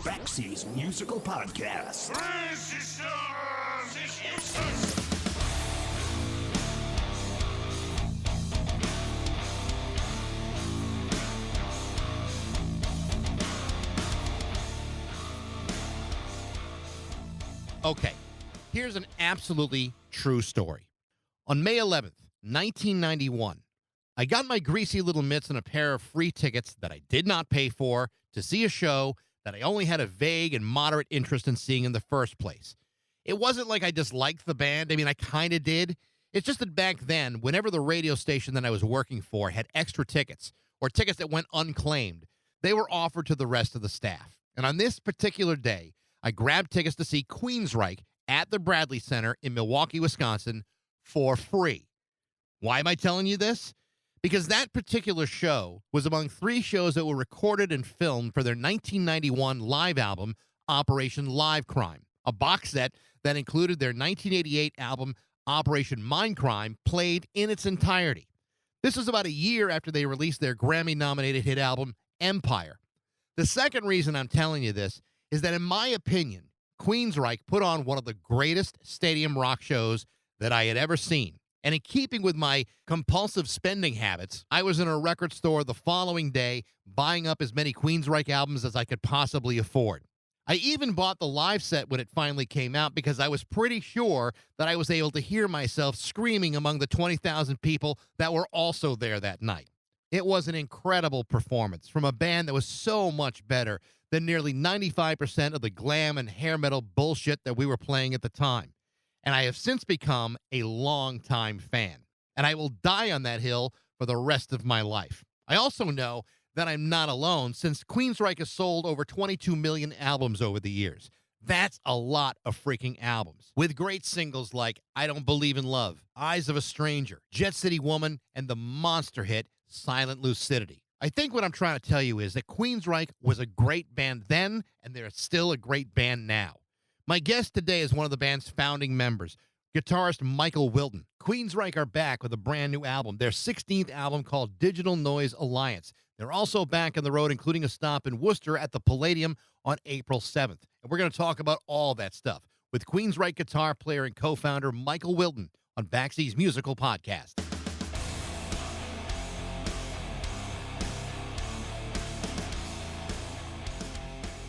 Backseas Musical Podcast. Okay, here's an absolutely true story. On May 11th, 1991, I got my greasy little mitts and a pair of free tickets that I did not pay for to see a show that I only had a vague and moderate interest in seeing in the first place. It wasn't like I disliked the band. I mean, I kind of did. It's just that back then, whenever the radio station that I was working for had extra tickets or tickets that went unclaimed, they were offered to the rest of the staff. And on this particular day, I grabbed tickets to see Queensryche at the Bradley Center in Milwaukee, Wisconsin for free. Why am I telling you this? Because that particular show was among 3 shows that were recorded and filmed for their 1991 live album, Operation Live Crime, a box set that included their 1988 album, Operation Mindcrime, played in its entirety. This was about a year after they released their Grammy-nominated hit album, Empire. The second reason I'm telling you this is that, in my opinion, Queensryche put on one of the greatest stadium rock shows that I had ever seen. And in keeping with my compulsive spending habits, I was in a record store the following day buying up as many Queensryche albums as I could possibly afford. I even bought the live set when it finally came out because I was pretty sure that I was able to hear myself screaming among the 20,000 people that were also there that night. It was an incredible performance from a band that was so much better than nearly 95% of the glam and hair metal bullshit that we were playing at the time. And I have since become a longtime fan. And I will die on that hill for the rest of my life. I also know that I'm not alone, since Queensryche has sold over 22 million albums over the years. That's a lot of freaking albums, with great singles like I Don't Believe in Love, Eyes of a Stranger, Jet City Woman, and the monster hit Silent Lucidity. I think what I'm trying to tell you is that Queensryche was a great band then, and they're still a great band now. My guest today is one of the band's founding members, guitarist Michael Wilton. Queensryche are back with a brand new album, their 16th album called Digital Noise Alliance. They're also back on the road, including a stop in Worcester at the Palladium on April 7th. And we're going to talk about all that stuff with Queensryche guitar player and co-founder Michael Wilton on Backseas Musical Podcast.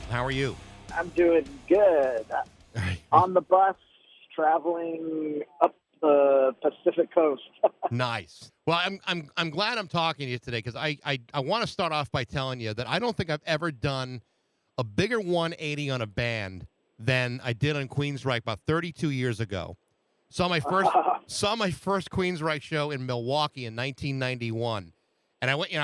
How are you? I'm doing good. On the bus, traveling up the Pacific Coast. Nice. Well, I'm glad I'm talking to you today because I want to start off by telling you that I don't think I've ever done a bigger 180 on a band than I did on Queensryche about 32 years ago. Saw my first Queensryche show in Milwaukee in 1991. And I went in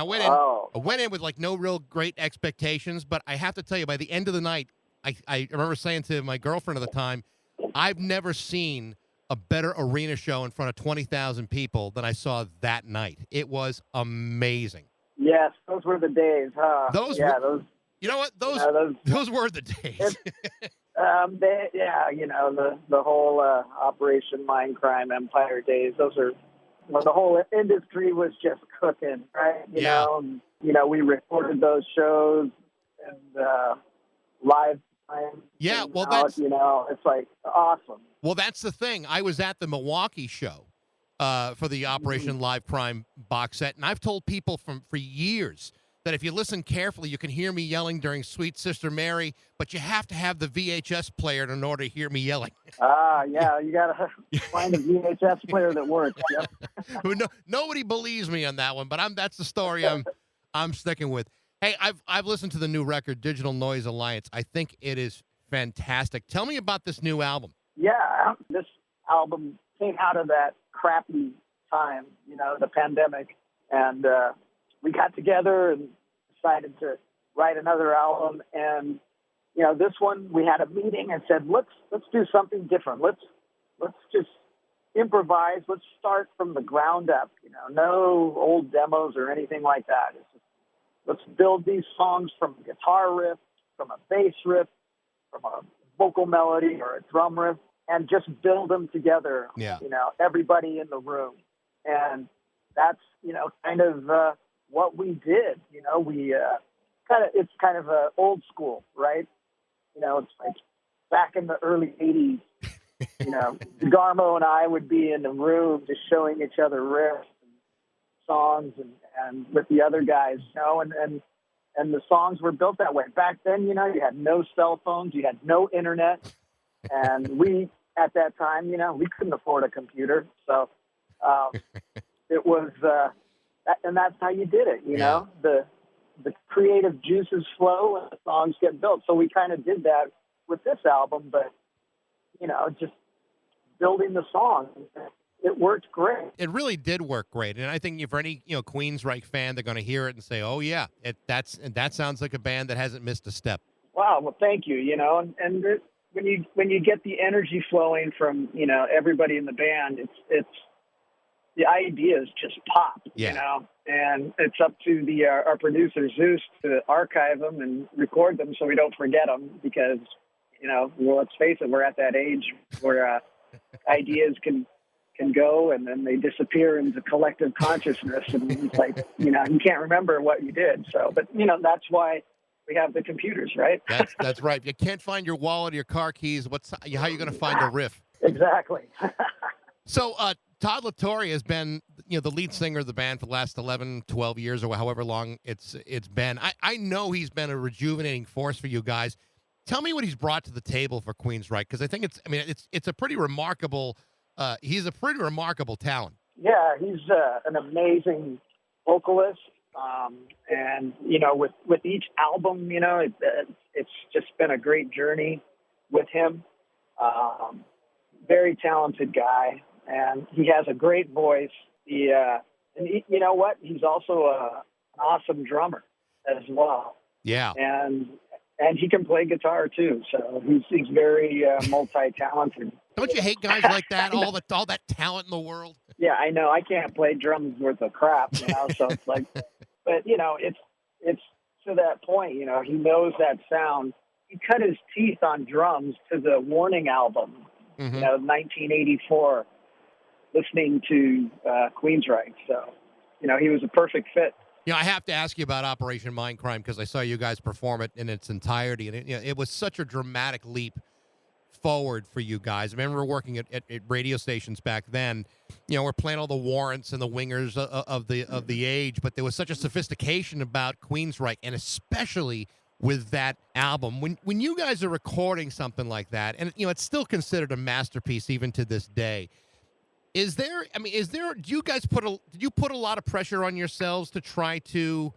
with like no real great expectations, but I have to tell you, by the end of the night, I remember saying to my girlfriend at the time, I've never seen a better arena show in front of 20,000 people than I saw that night. It was amazing. Yes, those were the days, huh? You know what? Those were the days. The whole Operation Mindcrime Empire days. Those are when the whole industry was just cooking, right? You know, we recorded those shows and live time. Yeah, well, it's like awesome. Well, that's the thing. I was at the Milwaukee show for the Operation Live Crime box set, and I've told people for years that if you listen carefully, you can hear me yelling during Sweet Sister Mary, but you have to have the VHS player in order to hear me yelling. Yeah, you got to find a VHS player that works. Yep. Nobody believes me on that one, but that's the story I'm sticking with. Hey, I've listened to the new record, Digital Noise Alliance. I think it is fantastic. Tell me about this new album. Yeah, this album came out of that crappy time, the pandemic, and we got together and decided to write another album. And this one, we had a meeting and said, let's do something different. Let's just improvise. Let's start from the ground up. No old demos or anything like that. It's just, let's build these songs from a guitar riff, from a bass riff, from a vocal melody or a drum riff, and just build them together. Yeah. Everybody in the room. And that's, kind of what we did. We it's kind of old school, right? It's like back in the early 80s, Garmo and I would be in the room just showing each other riffs and songs and with the other guys, and the songs were built that way. Back then, you had no cell phones, you had no internet, and we, at that time, we couldn't afford a computer. So it was, and that's how you did it, the creative juices flow and the songs get built. So we kind of did that with this album, but, just building the songs, it worked great. It really did work great. And I think for any, Queensryche fan, they're going to hear it and say, oh, yeah, that sounds like a band that hasn't missed a step. Wow. Well, thank you. And when you get the energy flowing from, everybody in the band, it's the ideas just pop, and it's up to our producer Zeus to archive them and record them so we don't forget them because, let's face it, we're at that age where ideas can go and then they disappear into collective consciousness, and it's like, you can't remember what you did. So, but that's why we have the computers, right? That's right. If you can't find your wallet or your car keys, how are you going to find a riff? Exactly. So, Todd LaTorre has been, the lead singer of the band for the last 11, 12 years or however long it's been. I know he's been a rejuvenating force for you guys. Tell me what he's brought to the table for Queensryche, because I think it's a pretty remarkable. He's a pretty remarkable talent. Yeah, he's an amazing vocalist, and with each album, it's just been a great journey with him. Very talented guy, and he has a great voice. You know what? He's also an awesome drummer as well. Yeah, and he can play guitar too. So he's very multi-talented. Don't you hate guys like that? all that talent in the world. Yeah, I know. I can't play drums worth of crap, so it's like, but it's to that point, he knows that sound. He cut his teeth on drums to the Warning album, 1984, listening to Queensryche. So, he was a perfect fit. I have to ask you about Operation Mindcrime because I saw you guys perform it in its entirety, and it was such a dramatic leap forward for you guys. I remember working at radio stations back then. We're playing all the warrants and the wingers of the age, but there was such a sophistication about Queensryche, and especially with that album. When you guys are recording something like that, and it's still considered a masterpiece even to this day. Do you guys put a lot of pressure on yourselves to try to,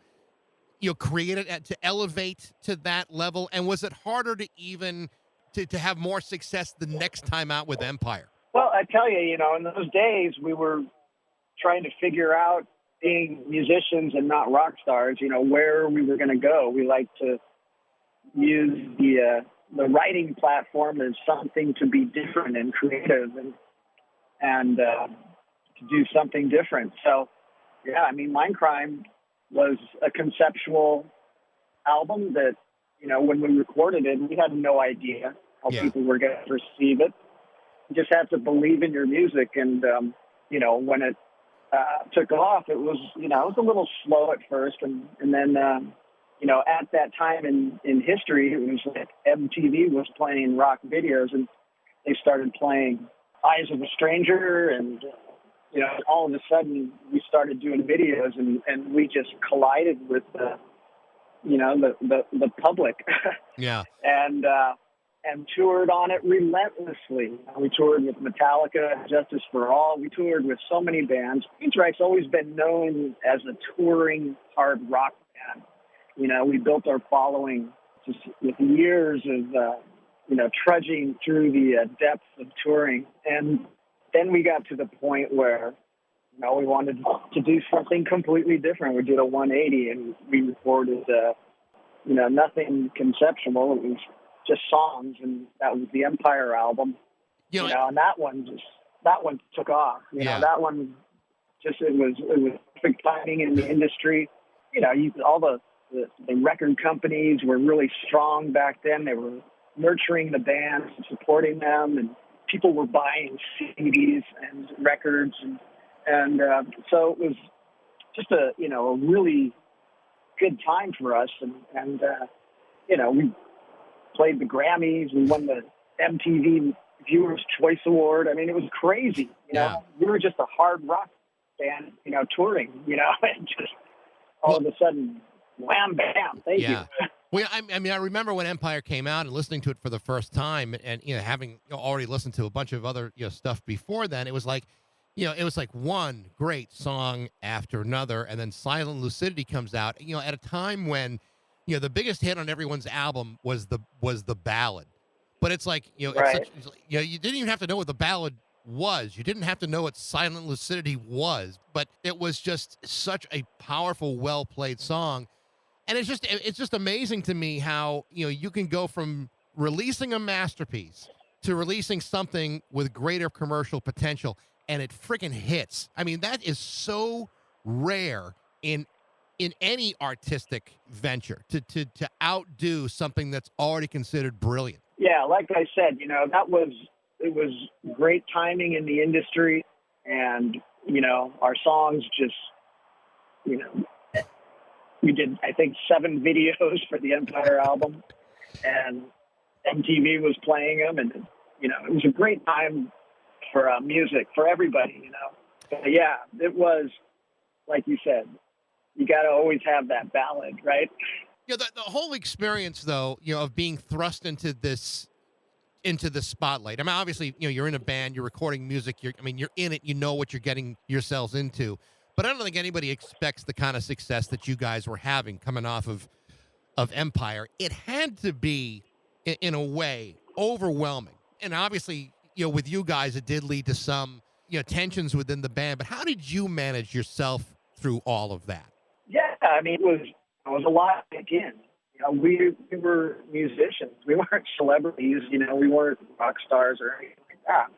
create it, to elevate to that level? And was it harder to even to have more success the next time out with Empire? Well, I tell you, in those days we were trying to figure out, being musicians and not rock stars, where we were going to go. We like to use the writing platform as something to be different and creative and to do something different. So, yeah, Mindcrime was a conceptual album that, when we recorded it, we had no idea how people were going to perceive it. You just have to believe in your music. And, when it took off, it was, it was a little slow at first. And then, at that time in history, it was like MTV was playing rock videos, and they started playing Eyes of a Stranger, and all of a sudden we started doing videos, and we just collided with the public. Yeah. And toured on it relentlessly. We toured with Metallica, Justice for All. We toured with so many bands. Queensryche's always been known as a touring hard rock band. We built our following just with years of trudging through the depths of touring. And then we got to the point where, we wanted to do something completely different. We did a 180, and we recorded, nothing conceptual. It was just songs, and that was the Empire album. And that one took off. That one just, it was perfect timing in the industry. All the record companies were really strong back then. They were nurturing the bands and supporting them, and people were buying CDs and records, and so it was just a really good time for us, and we played the Grammys. We won the MTV Viewers' Choice Award. I mean, it was crazy. You know, we were just a hard rock band, you know, touring, you know, and just all of a sudden, wham, bam, thank you. Well, I mean, I remember when Empire came out and listening to it for the first time, and you know, having already listened to a bunch of other stuff before then. It was like, it was like one great song after another, and then Silent Lucidity comes out. At a time when, the biggest hit on everyone's album was the ballad, but it's like, you didn't even have to know what the ballad was. You didn't have to know what Silent Lucidity was, but it was just such a powerful, well played song. And it's just amazing to me how, you can go from releasing a masterpiece to releasing something with greater commercial potential, and it freaking hits. I mean, that is so rare in any artistic venture to outdo something that's already considered brilliant. Yeah, like I said, it was great timing in the industry, and, our songs just, we did, I think, 7 videos for the Empire album, and MTV was playing them, and, it was a great time for music, for everybody, But yeah, it was, like you said, you got to always have that ballad, right? The whole experience, though, of being thrust into the spotlight. I mean, obviously, you're in a band, you're recording music, you're in it, you know what you're getting yourselves into. But I don't think anybody expects the kind of success that you guys were having coming off of Empire. It had to be, in a way, overwhelming. And obviously, with you guys, it did lead to some, tensions within the band. But how did you manage yourself through all of that? Yeah, I mean, it was a lot to take in. We were musicians. We weren't celebrities. We weren't rock stars or anything like that.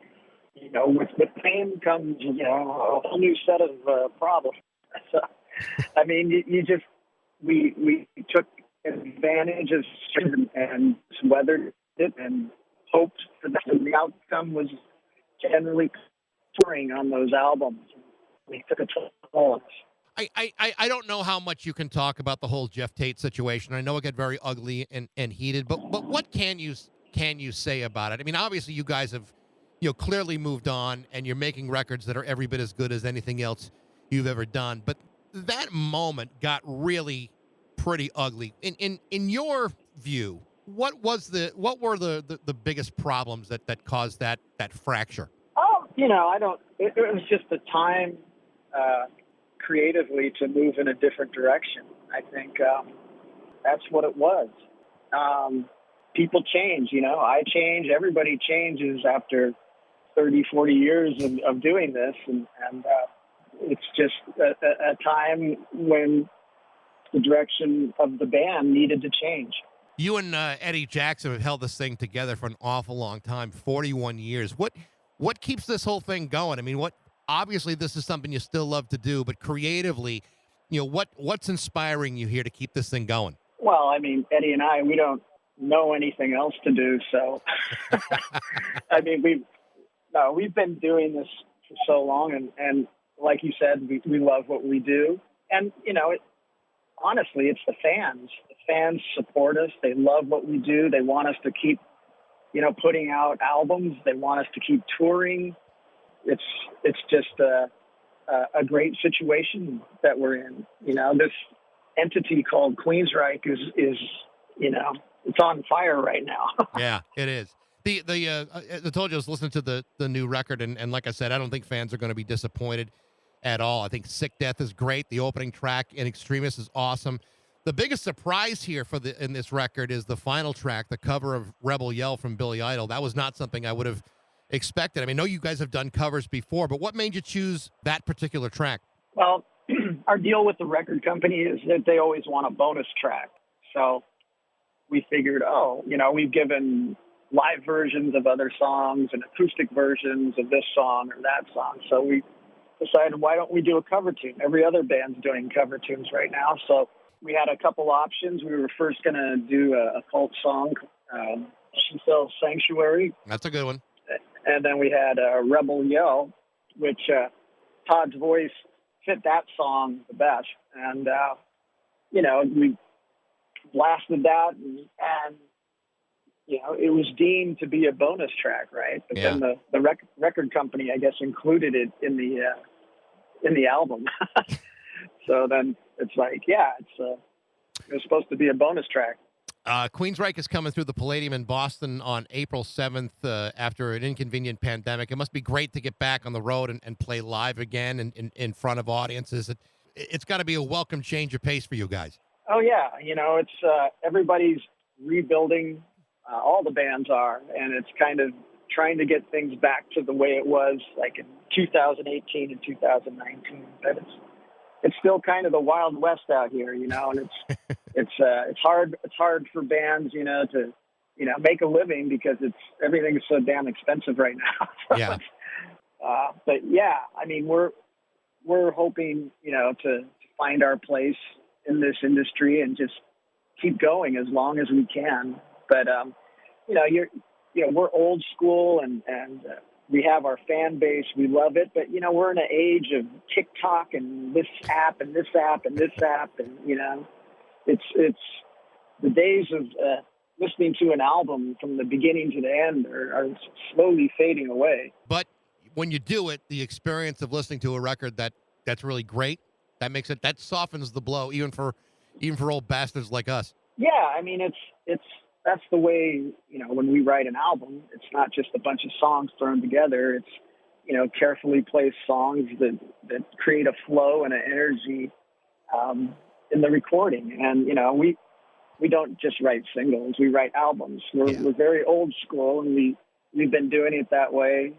With fame comes, a whole new set of problems. So, I mean, we took advantage of and weathered it and hoped that the outcome was generally touring on those albums. We took a toll on us. I don't know how much you can talk about the whole Jeff Tate situation. I know it got very ugly and heated, but what can you say about it? I mean, obviously you guys have clearly moved on, and you're making records that are every bit as good as anything else you've ever done. But that moment got really pretty ugly. In your view, what were the biggest problems that caused that fracture? Oh, it was just the time creatively to move in a different direction. I think that's what it was. People change, I change, everybody changes after 30, 40 years of doing this. And it's just a time when the direction of the band needed to change. You and Eddie Jackson have held this thing together for an awful long time, 41 years. What keeps this whole thing going? I mean, obviously this is something you still love to do, but creatively, what's inspiring you here to keep this thing going? Well, I mean, Eddie and I, we don't know anything else to do. So, I mean, we've been doing this for so long, and like you said, we love what we do. And, honestly, it's the fans. The fans support us. They love what we do. They want us to keep, putting out albums. They want us to keep touring. It's just a great situation that we're in. This entity called Queensryche is it's on fire right now. Yeah, it is. I told you I was listening to the new record, and like I said, I don't think fans are going to be disappointed at all. I think Sick Death is great. The opening track, In Extremis, is awesome. The biggest surprise here in this record is the final track, the cover of Rebel Yell from Billy Idol. That was not something I would have expected. I mean, I know you guys have done covers before, but what made you choose that particular track? Well, our deal with the record company is that they always want a bonus track. So we figured, we've given live versions of other songs and acoustic versions of this song or that song. So we decided, why don't we do a cover tune? Every other band's doing cover tunes right now. So we had a couple options. We were first going to do a cult song, She Sells Sanctuary. That's a good one. And then we had Rebel Yell, which Todd's voice fit that song the best. And, we blasted that, and it was deemed to be a bonus track, right? But then the record company, I guess, included it in the album. So then it's like, it was supposed to be a bonus track. Queensryche is coming through the Palladium in Boston on April 7th after an inconvenient pandemic. It must be great to get back on the road and play live again in front of audiences. It's got to be a welcome change of pace for you guys. Oh, yeah. It's everybody's rebuilding. All the bands are. And it's kind of trying to get things back to the way it was like in 2018 and 2019. But it's still kind of the Wild West out here, and it's hard for bands, to make a living because everything's so damn expensive right now. Yeah. But yeah, I mean, we're hoping, to find our place in this industry and just keep going as long as we can. But we're old school and we have our fan base. We love it, but we're in an age of TikTok and this app and this app and this app, and it's the days of listening to an album from the beginning to the end are slowly fading away. But when you do it, the experience of listening to a record that's really great, that softens the blow, even for old bastards like us. Yeah, I mean that's the way, when we write an album, it's not just a bunch of songs thrown together. It's, carefully placed songs that create a flow and an energy in the recording. And, we don't just write singles, we write albums. We're very old school, and we've been doing it that way,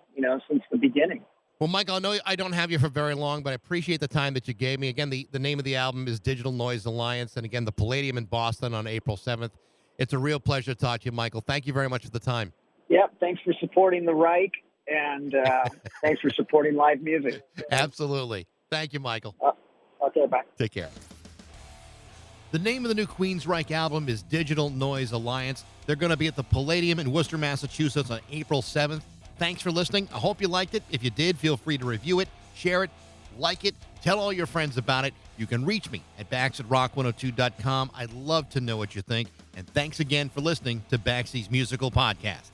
since the beginning. Well, Michael, I know I don't have you for very long, but I appreciate the time that you gave me. Again, the name of the album is Digital Noise Alliance, and again, the Palladium in Boston on April 7th. It's a real pleasure to talk to you, Michael. Thank you very much for the time. Yep. Thanks for supporting the Reich, and thanks for supporting live music. Absolutely. Thank you, Michael. Okay, bye. Take care. The name of the new Queensryche album is Digital Noise Alliance. They're going to be at the Palladium in Worcester, Massachusetts on April 7th. Thanks for listening. I hope you liked it. If you did, feel free to review it, share it, like it, tell all your friends about it. You can reach me at bax@rock102.com. I'd love to know what you think. And thanks again for listening to Baxy's Musical Podcast.